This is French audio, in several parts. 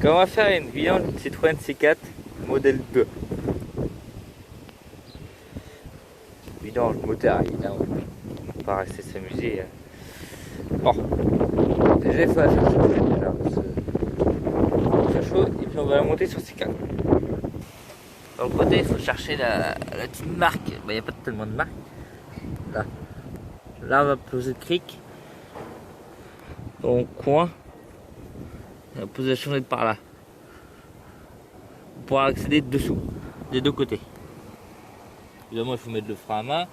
on va faire une vidange d'une Citroën C4 modèle 2. Vidange moteur, évidemment. On va pas rester s'amuser. Bon, déjà il faut la faire chaud. Faire chaud et puis on va la monter sur C4. Dans le côté, il faut chercher la petite marque. Il n'y a pas tellement de marques. Là, on va poser le cric. Dans le coin. On va poser la chaînette par là. Pour pouvoir accéder dessous, des deux côtés. Évidemment, il faut mettre le frein à main.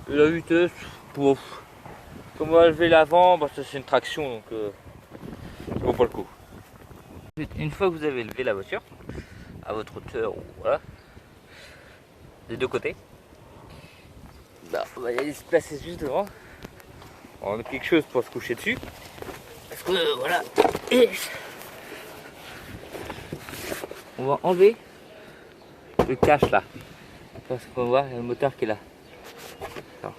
Et la vitesse, pour... comme on va lever l'avant, bah, ça c'est une traction, donc ça vaut pas le coup. Une fois que vous avez levé la voiture, à votre hauteur, voilà, des deux côtés, bah, on va y aller se placer juste devant. On a quelque chose pour se coucher dessus. Parce que voilà. Et on va enlever le cache là. Parce qu'on va voir, il y a le moteur qui est là. Alors.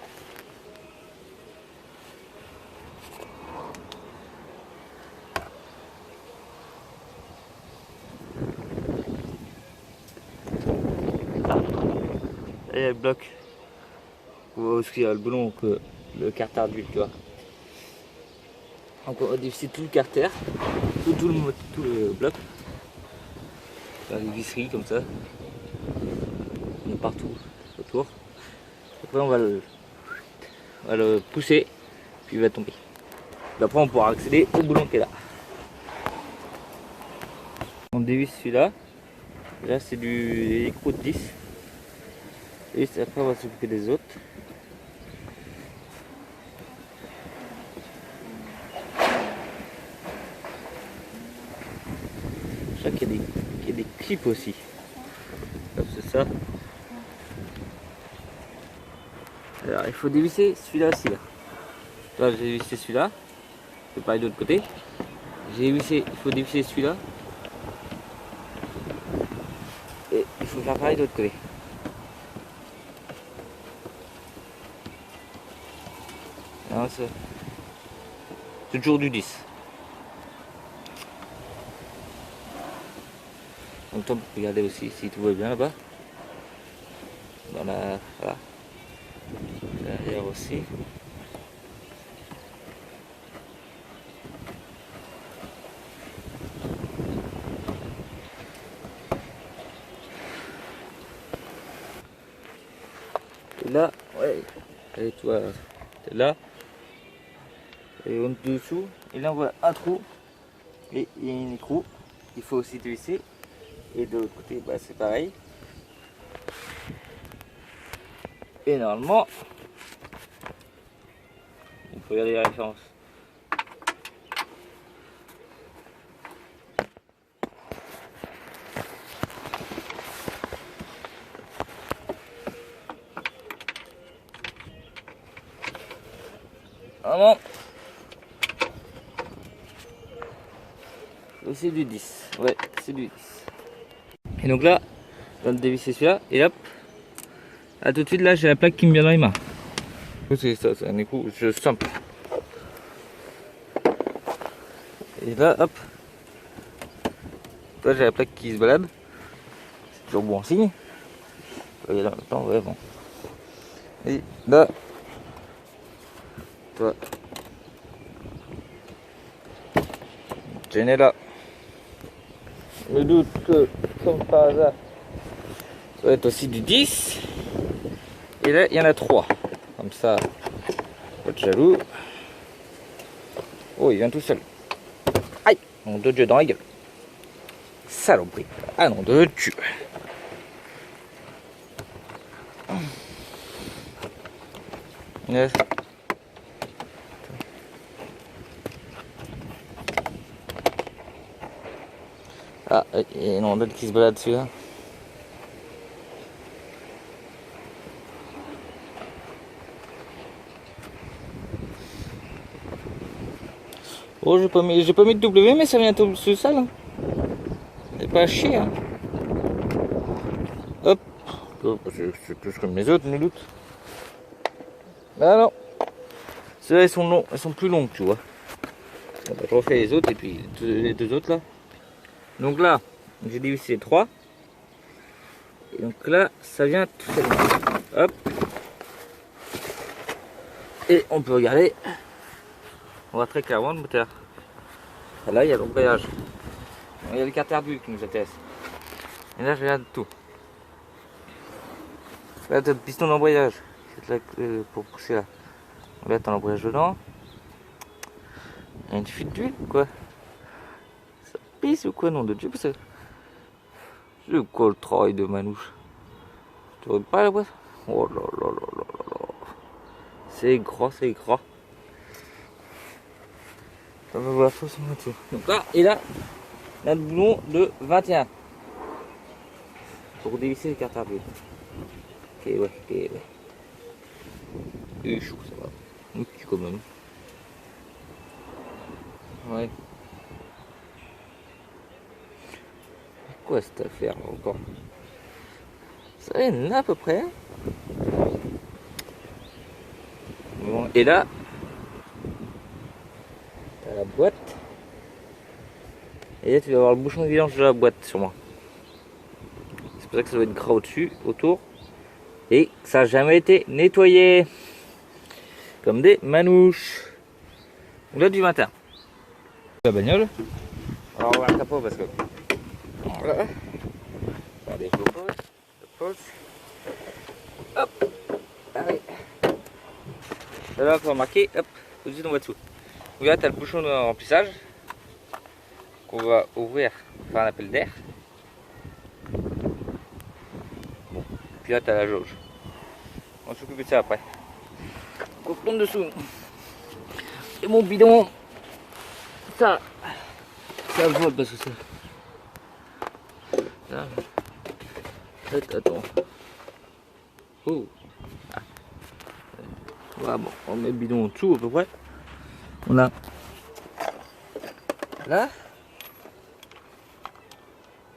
Là, il y a le bloc. On voit aussi le boulon, le carter d'huile, tu vois. Donc on va dévisser tout le carter, tout le bloc. Faire des visseries comme ça. On est partout autour. Après on va le pousser, puis il va tomber. Et après on pourra accéder au boulon qui est là. On dévisse celui-là. Là c'est du écrou de 10. Et après on va s'occuper des autres. Je crois qu'il y a des clips aussi. Comme c'est ça. Alors il faut dévisser celui-là aussi. Là j'ai dévissé celui-là. Je vais pareil de l'autre côté. Il faut dévisser celui-là. Et il faut faire pareil de l'autre côté. C'est toujours du 10. En même temps, regardez aussi si tout va bien là-bas. Dans la. Voilà. Derrière aussi. Et là, ouais. Et toi, t'es là. Et en dessous. Et là, on voit un trou. Et il y a un écrou. Il faut aussi dévisser. Et de l'autre côté, bah, c'est pareil. Et normalement, il faut regarder la référence. Normalement, c'est du 10. Ouais, c'est du 10. Et donc là, on va dévisser celui-là. Et hop. A tout de suite, là, j'ai la plaque qui me vient dans les mains. C'est ça, c'est un écrou simple. Et là, hop. Là, j'ai la plaque qui se balade. C'est toujours bon signe. Il y a dans le temps, ouais, bon. Et là, toi, Jane est là. Je me doute que, comme par hasard, ça va être aussi du 10. Et là, il y en a 3. Comme ça, pas de jaloux. Oh, il vient tout seul. Aïe, nom de Dieu dans la gueule. Saloperie. Ah non de Dieu. Yes. Ah, il y a une rondelle qui se balade celui-là. Oh, j'ai pas mis de W, mais ça vient tout sur ça là. C'est pas à chier, hein. Hop. C'est plus comme les autres, nul doute. Ah non. Ceux-là, ils sont longs, elles sont plus longues, tu vois. On va refaire les autres et puis les deux autres là. Donc là, j'ai dévissé 3. Et donc là, ça vient tout seul. Hop. Et on peut regarder. On voit très clairement le moteur. Et là, il y a l'embrayage. Il y a le carter d'huile qui nous intéresse. Et là, je regarde tout. Là, tu as le piston d'embrayage. C'est là pour pousser là. Là, tu as l'embrayage dedans. Il y a une fuite d'huile ou quoi? Ça pisse ou quoi, nom de Dieu? C'est quoi le travail de Manouche? Tu vois pas la boîte? Oh là là là là là là. C'est gras, c'est gras. On va voir tout son voiture. Donc là, et là, on a le boulon de 21. Pour dévisser les cartes à bleu. Ok, ouais, ok, ouais. Et chaud, ça va. Ok, quand même. Ouais. Quoi cette affaire encore? Ça y est, là à peu près. Bon, et là, t'as la boîte. Et là, tu vas avoir le bouchon de vidange de la boîte, sûrement. C'est pour ça que ça doit être gras au-dessus, autour. Et que ça n'a jamais été nettoyé. Comme des manouches. Donc là, du matin. La bagnole. Alors, on va le capot parce que. Voilà. Regardez, je pose. Hop. Allez. Là, il faut remarquer, hop, tout de suite on va dessous. Donc là, tu as le bouchon de remplissage qu'on va ouvrir, faire un appel d'air. Bon, puis là, tu as la jauge. On va s'occuper de ça après. Donc, on tombe dessous. Et mon bidon, ça vole parce que ça. Là, attends. Oh. Voilà, bon, on met le bidon en dessous à peu près. On a là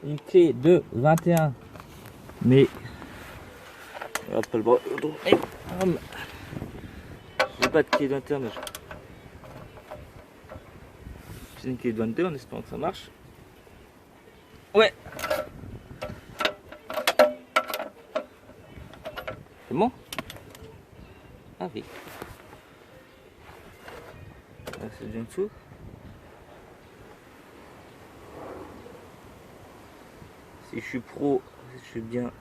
une clé de 21, mais on va pas le bras. J'ai pas de clé de 21, mais c'est une clé de 22 en espérant que ça marche. Ouais. C'est bon? Ah oui. Là, c'est déjà en dessous. Si je suis pro, si je suis bien.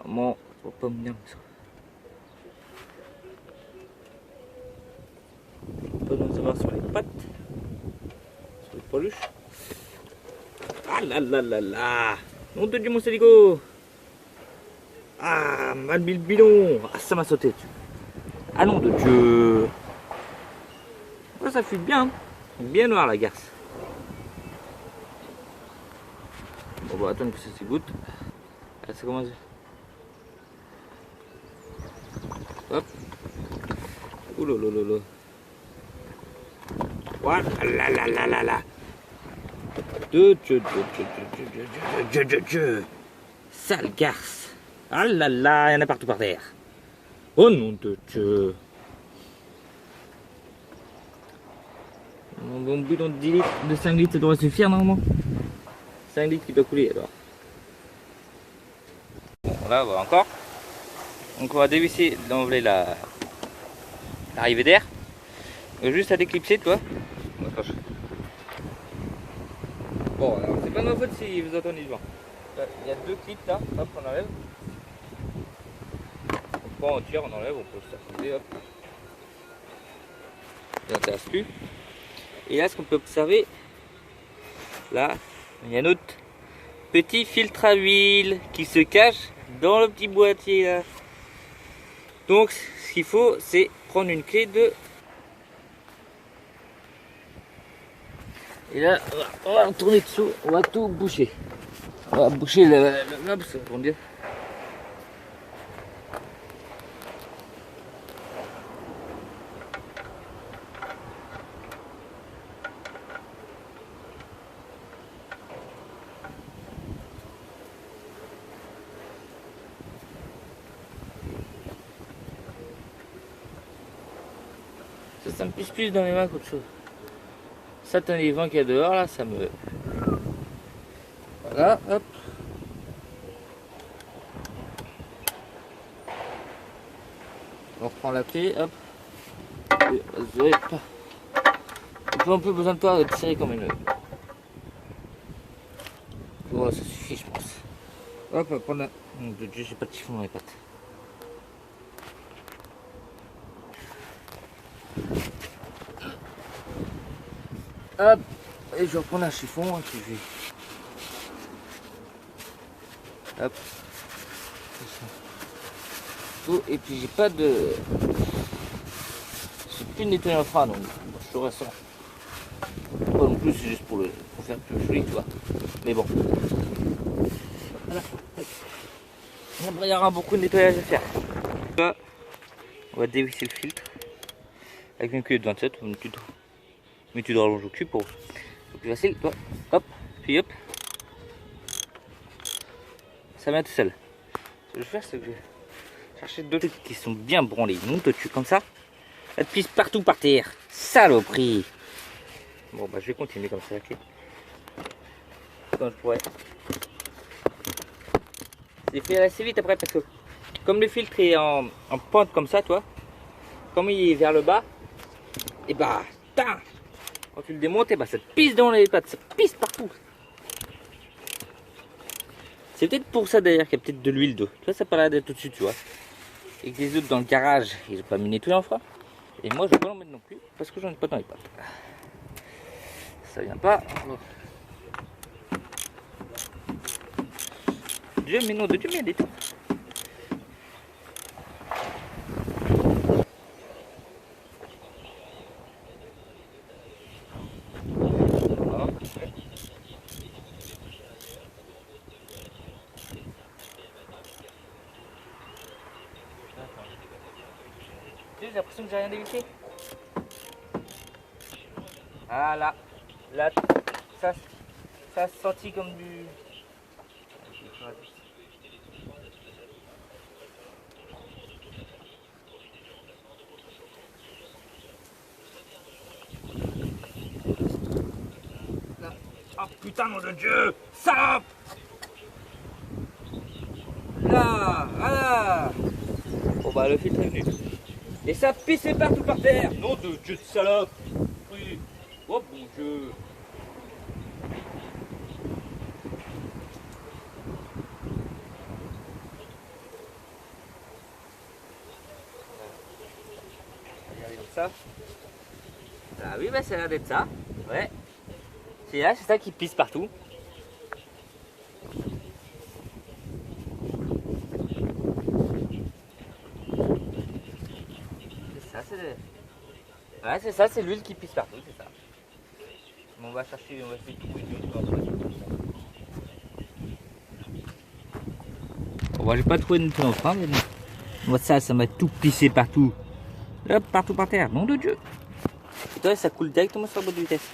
Maman, ça va pas me bien ça. Pas besoin de savoir sur les pattes, sur les peluches. Ah là là là là. Nom de Dieu, mon saligo. Ah, mal mis le bidon. Ah, ça m'a sauté dessus. Ah nom de Dieu. Ouais, ça fuite bien. Bien noir la garce. On va attendre que ça s'égoutte. Là, ça commence. Hop. Ouh là là là là. Voilà là là là là là. Sale garce. Ah là là, il y en a partout par terre. Oh nom de Dieu. Mon bon bidon de 10 litres, de 5 litres, ça devrait suffire normalement. 5 litres qui doit couler alors. Bon, là, on va encore. Donc on va dévisser, d'enlever l'arrivée d'air. Juste à déclipser, toi. Bon, alors c'est pas de ma faute si vous entendez du vent. Il y a 2 clips là, hop, on enlève. On prend, on tire, on enlève, on peut se faire hop. Ça n'intéresse plus. Et là, ce qu'on peut observer, là, il y a un autre petit filtre à huile qui se cache dans le petit boîtier là. Donc, ce qu'il faut, c'est prendre une clé de. Et là, on va tourner dessous, on va tout boucher. On va boucher le parce que ça bien. Ça me pisse plus dans les mains qu'autre chose. satané vent qu'il y a dehors là, ça me... Voilà, hop. On reprend la clé, hop. Vous avez pas un peu besoin de toi de tirer comme une... Voilà, ça suffit je pense. Hop, hop, on a... J'ai pas de chiffon dans les pattes. Hop, et je reprends un chiffon et puis je vais... Hop. Et puis j'ai pas de... J'ai plus de nettoyant à froid donc je ferai ça. Pas non plus, c'est juste pour faire plus joli, tu vois. Mais bon. Voilà. Après, il y aura beaucoup de nettoyage à faire. Là, on va dévisser le filtre avec une cuillère de 27, mais tu dois rallonger au cul pour plus facile. Toi, hop, puis hop. Ça vient tout seul. Ce que je vais faire, c'est que je vais chercher deux trucs qui sont bien branlés. Nous, te tue comme ça. Ça te pisse partout par terre. Saloperie. Bon, bah, je vais continuer comme ça, ok. Quand je pourrais. C'est fait assez vite après parce que comme le filtre est en pente comme ça, toi, comme il est vers le bas, et bah, quand tu le démontes, et bah, ça te pisse dans les pattes, ça te pisse partout. C'est peut-être pour ça d'ailleurs qu'il y a peut-être de l'huile d'eau. Tu vois, ça paraît d'être au-dessus, tu vois. Et que les autres dans le garage, ils n'ont pas mis nettoyer en froid. Et moi, je ne vais pas en mettre non plus parce que j'en ai pas dans les pattes. Ça vient pas. Dieu, mais non, de Dieu, mais il y a des trucs. J'ai l'impression que j'ai rien dévissé. Ah là, là, ça se sentit comme du... Là. Oh putain, nom de Dieu, salope! Là, voilà. Bon bah le filtre est venu. Et ça pissait partout par terre. Nom de Dieu de salope. Oui. Oh mon Dieu. Regardez comme ça. Ah oui, bah ça a l'air d'être ça. Ouais. C'est là, c'est ça qui pisse partout. C'est ça, c'est... Ouais, c'est ça, c'est l'huile qui pisse partout, c'est ça. Bon, on va chercher, on va essayer de trouver une autre. Bon, bah, j'ai pas trouvé de nettoyant en froid, mais bon. Moi, ça m'a tout pissé partout. Hop, partout par terre, nom de Dieu. Et toi, ça coule directement sur la boîte de vitesse.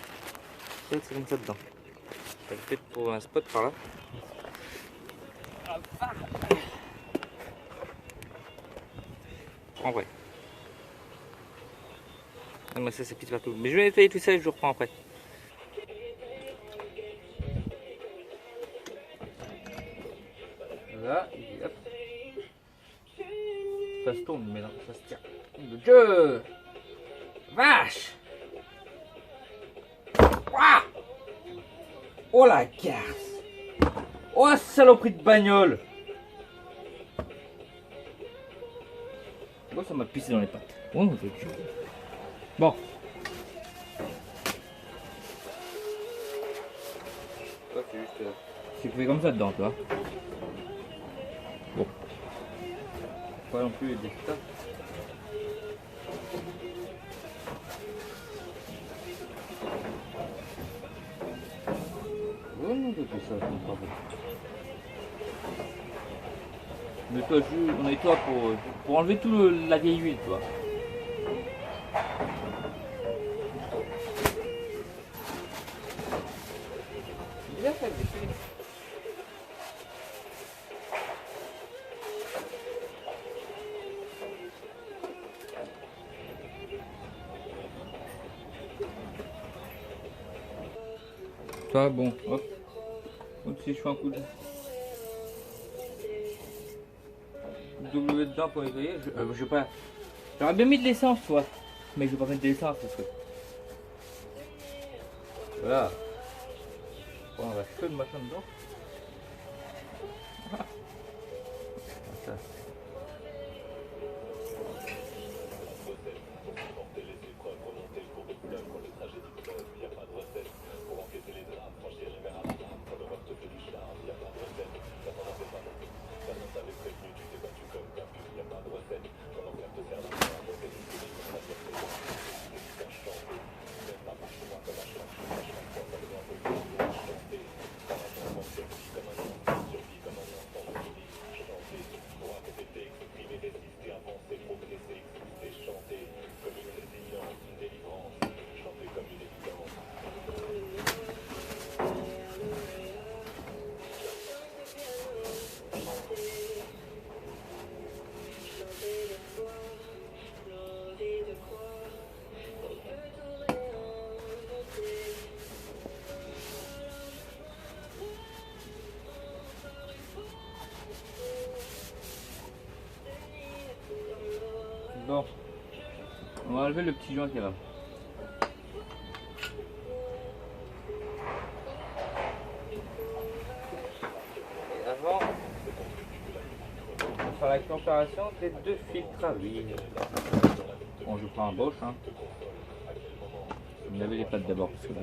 C'est comme ça dedans. Peut-être pour un spot par là. En vrai. Non, mais ça pisse partout. Mais je vais nettoyer tout ça et je reprends après. Là, et hop. Ça se tourne, mais non, ça se tient. De Dieu! Vache! Ouah! Oh la garce! Oh saloperie de bagnole! Bon, ça m'a pissé dans les pattes. Oh mon Dieu. Bon. C'est juste. C'est fait comme ça dedans, tu vois. Bon. Pas non plus des tas. Oh non, c'est ça, je ne pas on nettoie pour enlever tout la vieille huile, tu vois. Bien fait, Toi, bon, hop. Hop, si je fais un coup de W dedans pour nettoyer, je vais pas. J'aurais bien mis de l'essence, toi. Mais je vais pas mettre de l'essence parce que. Voilà. Bon, on va chauffer le machin dedans. Ah. Ça. Bon, on va enlever le petit joint qui est là. Et avant, on va faire la comparation des deux filtres à huile. Bon, je prends un Bosch. Hein. Je vais me laver les pattes d'abord parce que là.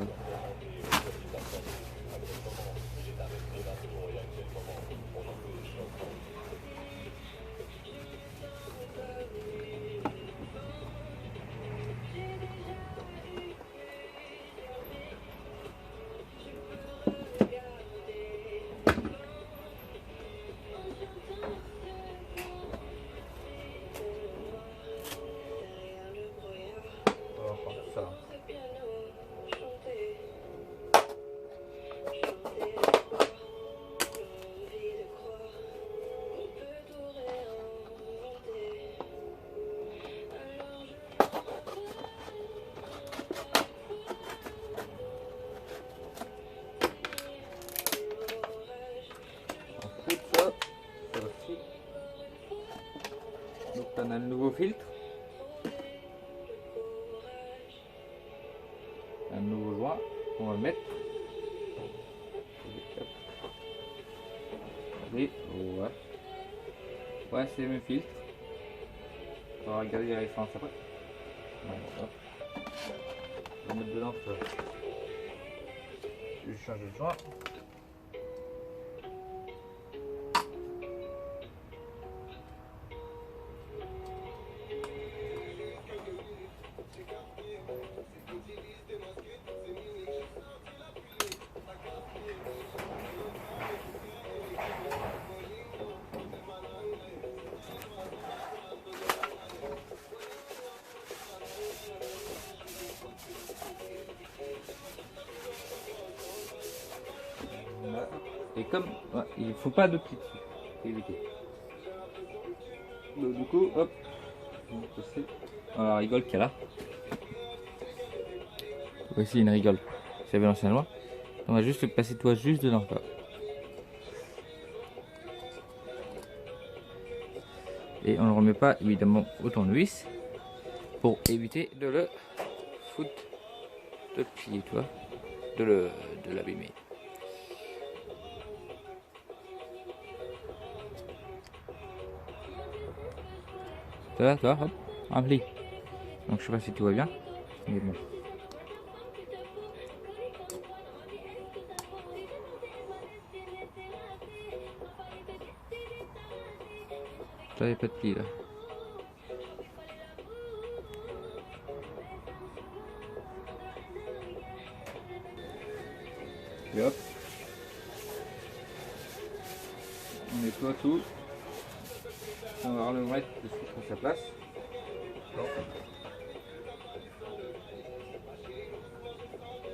Donc on a le nouveau filtre, un nouveau joint, on va le mettre. Allez, ouais. Ouais, c'est le même filtre. On va regarder la référence après. On va mettre dedans. Je vais changer de joint. Et comme ouais, il ne faut pas de plis dessus, faut éviter. Donc, du coup, hop, la rigole qu'il y a là. Voici une rigole. C'est l'ancien loi. On va juste passer toi juste dedans. Quoi. Et on ne le remet pas évidemment au tournevis pour éviter de le foutre, de le plier, tu vois, de l'abîmer. Ça va, toi, hop, rempli. Donc je sais pas si tu vois bien, mais bon. Ça y a pas de pli là. Et hop. On nettoie tout. On va le mettre dessus sur sa place.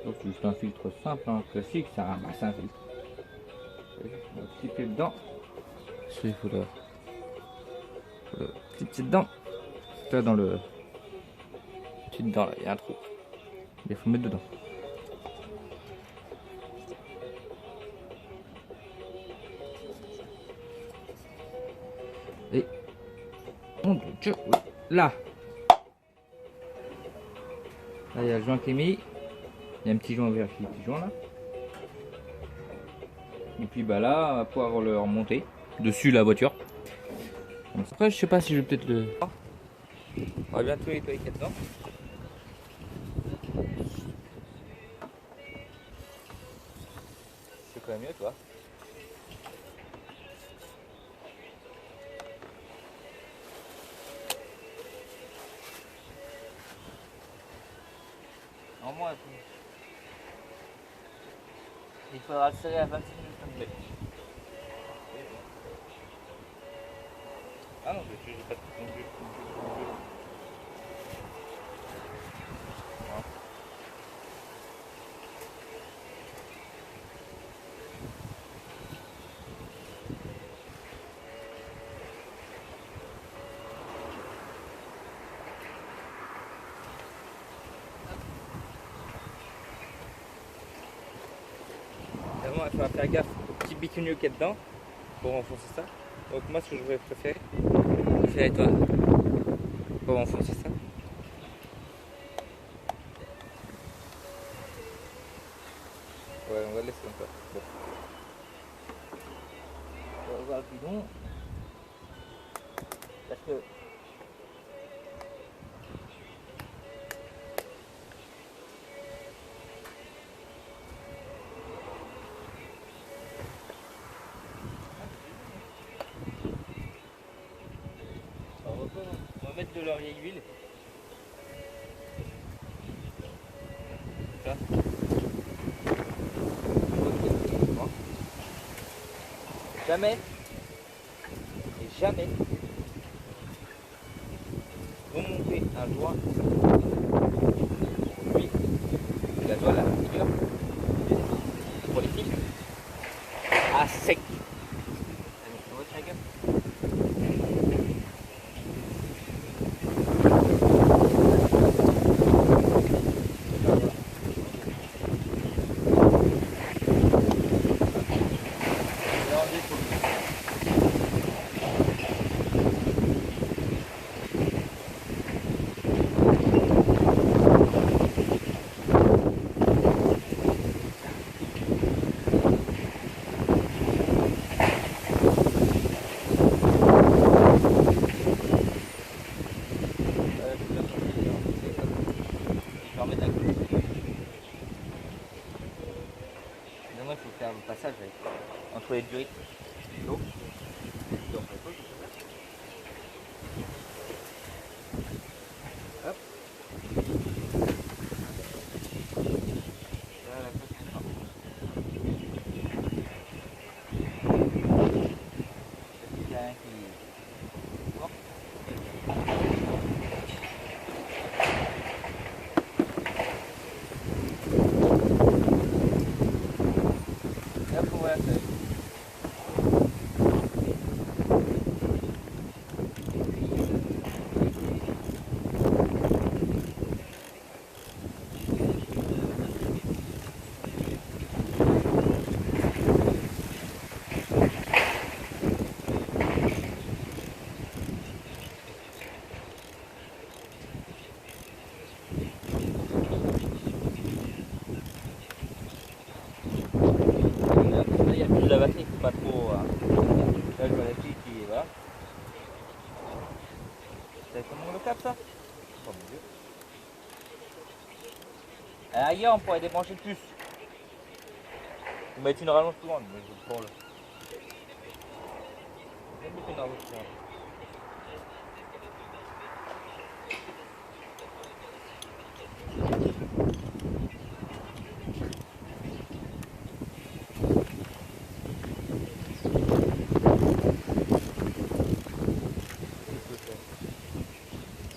Donc c'est juste un filtre simple, hein, classique, c'est un filtre. On va cliquer dedans. Il faut le cliquer dedans. Là dans le petit dedans là, il y a un trou. Il faut mettre dedans. Et mon Dieu, là. Là, il y a le joint qui est mis. Il y a un petit joint vert, un petit joint là. Et puis bah là, on va pouvoir le remonter dessus la voiture. Après, je sais pas si je vais peut-être le. On va bien tout nettoyer dedans. C'est quand même mieux, toi. En moins, il faudra le serrer à 26 minutes. Ah non, je n'ai pas tout non plus. Vraiment, il faut faire gaffe au petit bitumineux qu'il y a dedans pour renforcer ça. Donc moi, ce que je vais préférer toi, pour renforcer ça. Ouais, on va le laisser encore. Bon. On va voir le bidon. Parce que on va mettre de la vieille huile. Ça. Jamais et jamais remonter un joint lui la doigt la figure pour les filles à sec. Il faut faire le passage entre les durites. L'eau. Hop. Là, la côte. Il y a un qui... Bon. Hop, on va la faire. Il y a plus de la batterie, il ne faut pas trop. Là, je vois la fille qui. Voilà. Vous savez comment on le capte ça? Oh mon dieu. Ailleurs, on pourrait débrancher plus. Vous mettez une rallonge plus grande, mais je prends le. Je vais mettre une rallonge plus grande.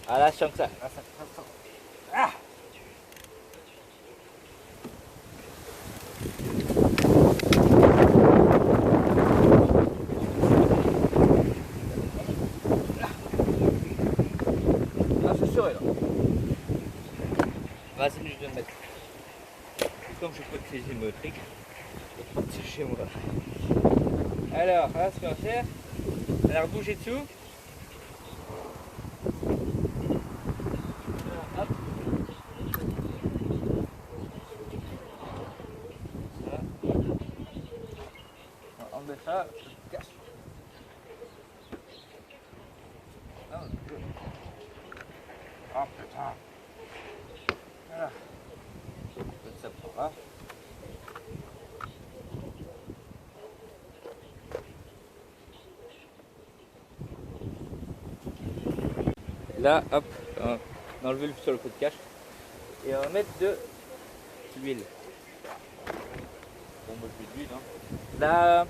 Ah là, je sens que ça. Là, ça. Ah! Ah, c'est sûr, là. Vas-y, je vais le mettre. Comme je peux utiliser le truc, je peux partir chez moi. Alors, là, ce qu'on va faire, on va reboucher dessous. tomber ça, ça se casse. Ah, oh putain. Voilà. Mettre ça par là. Et là, hop, on va enlever sur le coup de cache. Et on va mettre de l'huile. Bon, bah, je mets de l'huile, hein. Là,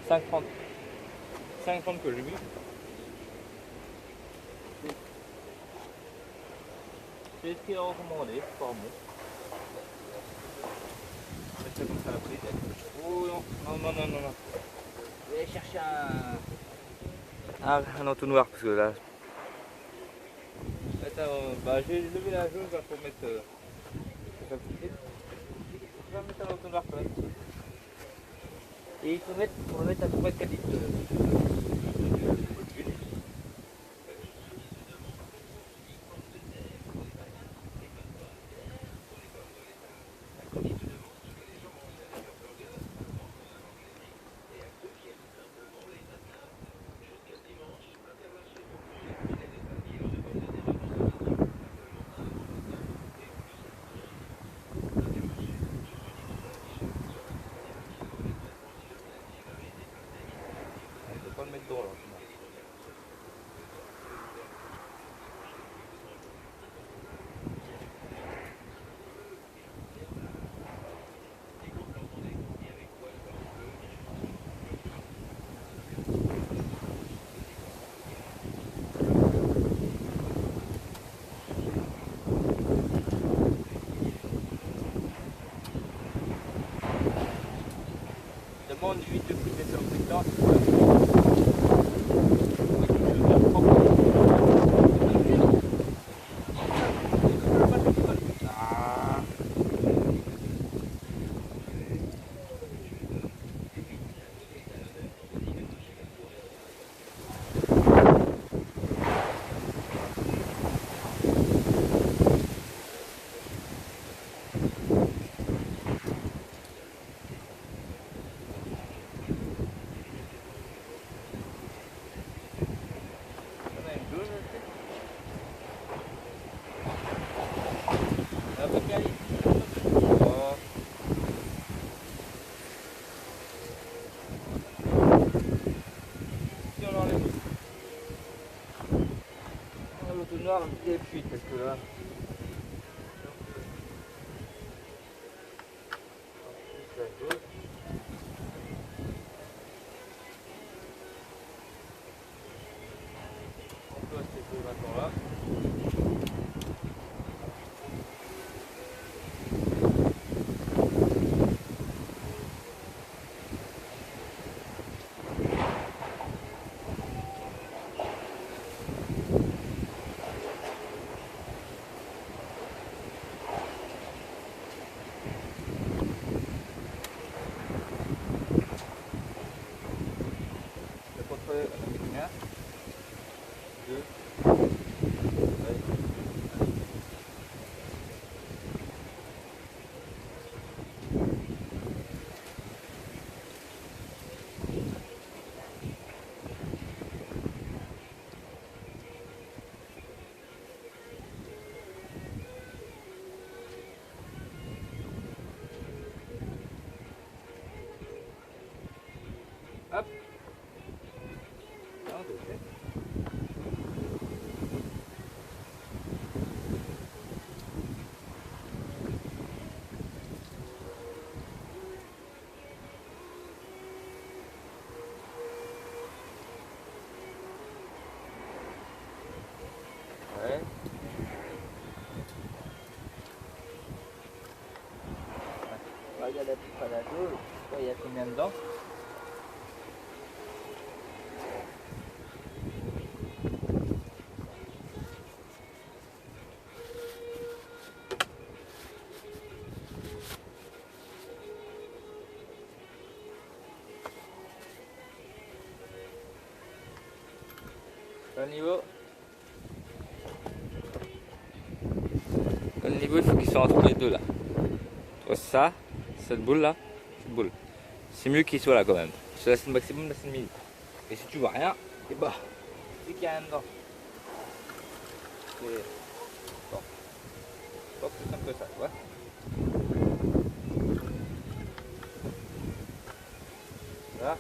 $5,30. $5,30 que j'ai mis. C'est écrit recommandé, pas bon. On va mettre ça comme ça après. Oh non, non, non, non, non, non. Je vais aller chercher un entonnoir parce que là. Attends, bah j'ai levé la jauge là, pour mettre. Ça fout. On va mettre un entonnoir quand même. Et il faut mettre, on va mettre à peu près 4 litres d'huile. On peut pas le mettre droit là. Demande l'huile de couper sur le pétard. Noir et puis parce que là. On peut rester maintenant là. Un, deux, hop. Un, deux, sept. Ouais. Regarde la petite palado, il y a combien dedans? Le niveau, il faut qu'il soit entre les deux là. Tu vois ça, cette boule là, cette boule. C'est mieux qu'il soit là quand même. Parce que là c'est le maximum, là c'est le minimum. Et si tu vois rien, et bah, c'est qu'il y a rien dedans. C'est pas plus simple que ça, tu vois. Là.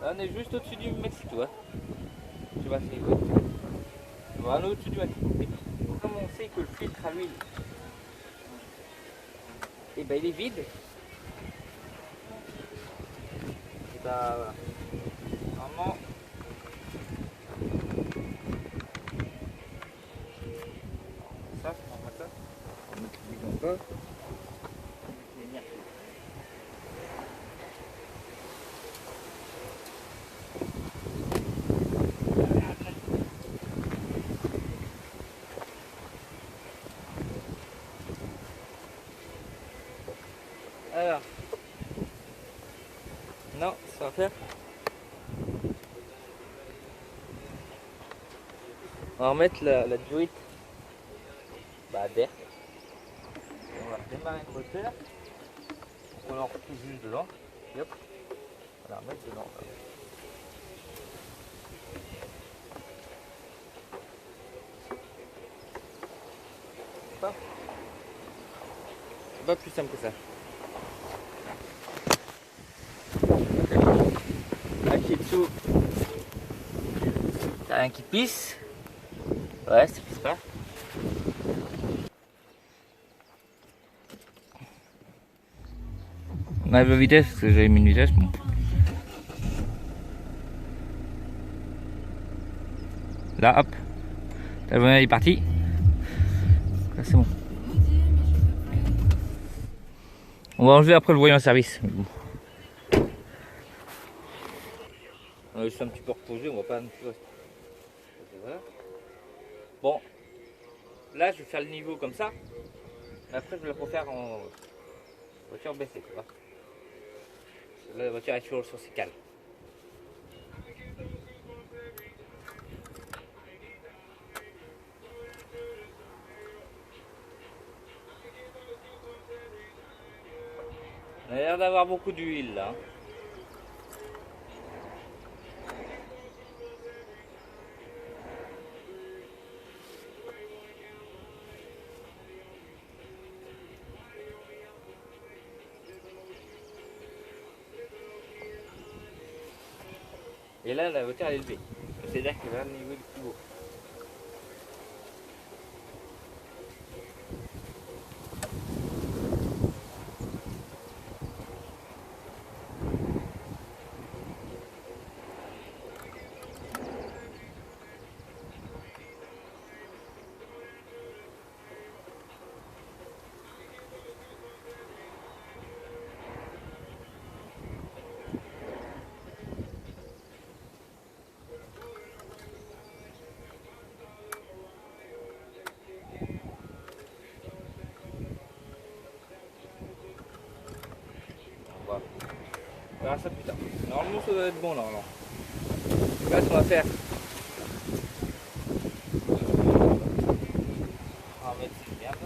Là on est juste au-dessus du Mexique, tu vois. Je sais pas si vous voyez. On est au-dessus du Mexique. Et comme on sait que le filtre à l'huile, et ben il est vide. Et bah voilà. Normalement. Ça, on va mettre ça. On va mettre le bidon là. Alors, non, ça va faire. On va remettre la durite d'air. On va démarrer le moteur. On en retrouve juste dedans. Et hop, on va la remettre dedans. C'est pas plus simple que ça. Là, dessous, t'as rien qui pisse. Ouais, ça pisse pas. On arrive à vitesse parce que j'avais mis une vitesse. Bon. Là, hop. La bonne est partie. Là, c'est bon. On va enlever après le voyant service. On va juste un petit peu reposer, on va pas non plus rester. Voilà. Bon, là je vais faire le niveau comme ça. Après je vais le refaire en voiture baissée, tu vois. Là, la voiture est toujours sur ses cales. On a l'air d'avoir beaucoup d'huile là. Et là la voiture elle est élevée. C'est-à-dire qu'elle va à un niveau du plus haut. On verra ça plus tard. Normalement ça doit être bon là. Là ce qu'on va faire. On va mettre cette merde.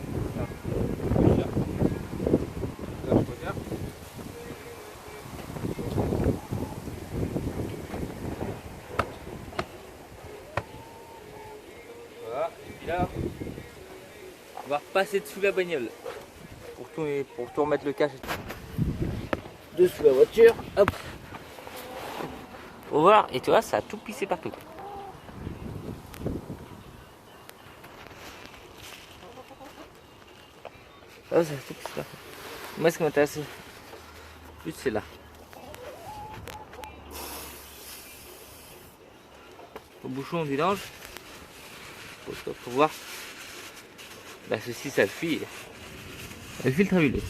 Voilà, et puis là, on va repasser dessous la bagnole pour tout remettre le cache et tout. Dessous la voiture, hop. Faut voir, et tu vois, ça a tout pissé partout. Ah, ça a tout pissé partout. Moi, ce qui m'intéresse, plus c'est là. Au bouchon, on vidange. Faut voir. Bah, ceci, ça le fuit. Le filtre à huile.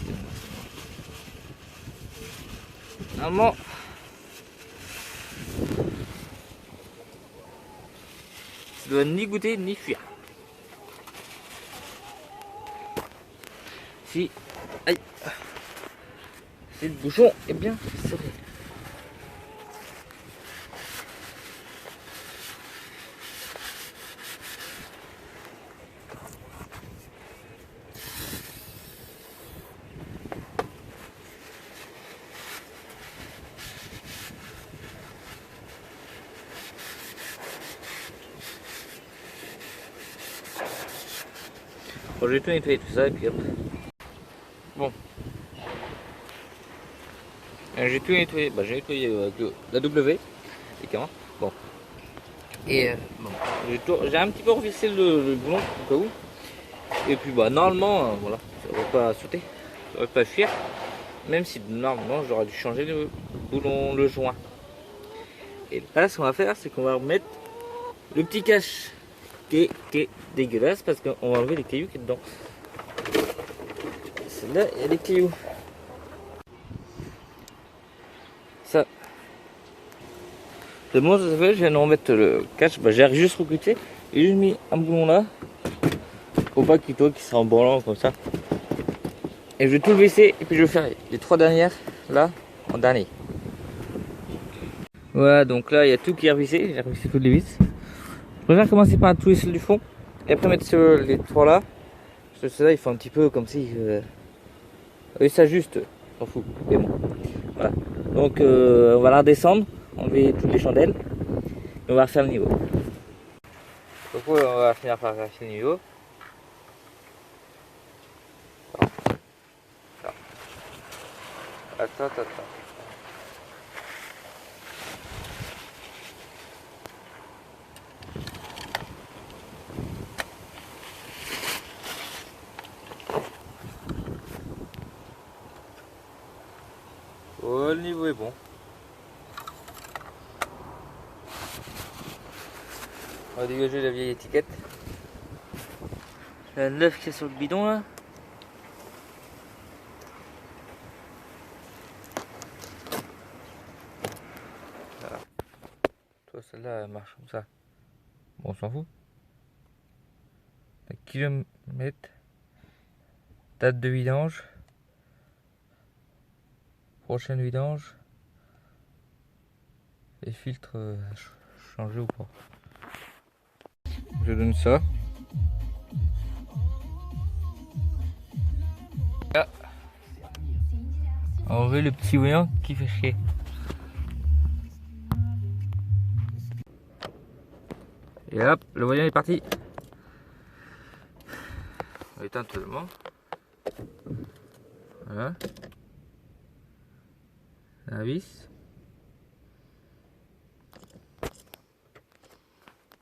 Normalement, ça doit ni goûter ni fuir. Si, aïe, si le bouchon est bien serré. Bon, je vais tout nettoyer tout ça et puis hop. Bon. J'ai tout nettoyé. Bah, j'ai nettoyé avec la W. Évidemment. Bon. Et bon. J'ai un petit peu revissé le boulon au cas où. Et puis bah normalement, voilà, ça ne va pas sauter, ça ne va pas fuir. Même si normalement j'aurais dû changer le boulon, le joint. Et là ce qu'on va faire, c'est qu'on va remettre le petit cache qui est dégueulasse parce qu'on va enlever les cailloux qui est dedans. Celle-là, il y a des cailloux. Ça. C'est bon, ça fait, je viens de remettre le cache, bah, j'ai juste recruté et j'ai mis un boulon là. Faut pas qu'il tourne, qu'il sera en branlant comme ça. Et je vais tout le baisser et puis je vais faire les 3 dernières là en dernier. Voilà, donc là il y a tout qui est revissé, j'ai revissé toutes les vis. Je préfère commencer par tous les celles du fond et après mettre sur les 3 là. Parce que ceux-là ils font un petit peu comme si ils s'ajustent, s'en fout. Mais bon, voilà. Donc on va la redescendre, enlever toutes les chandelles et on va refaire le niveau. Donc on va finir par faire le niveau. Attends. Oh, le niveau est bon. On va dégager la vieille étiquette. La 9 qui est sur le bidon là. Voilà. Toi celle-là elle marche comme ça. Bon on s'en fout. Kilomètre. Date de vidange. Prochaine vidange. Les filtres changer ou pas. Je donne ça. Ah. Enlever le petit voyant qui fait chier. Et hop, le voyant est parti. On éteint totalement. Voilà. La vis.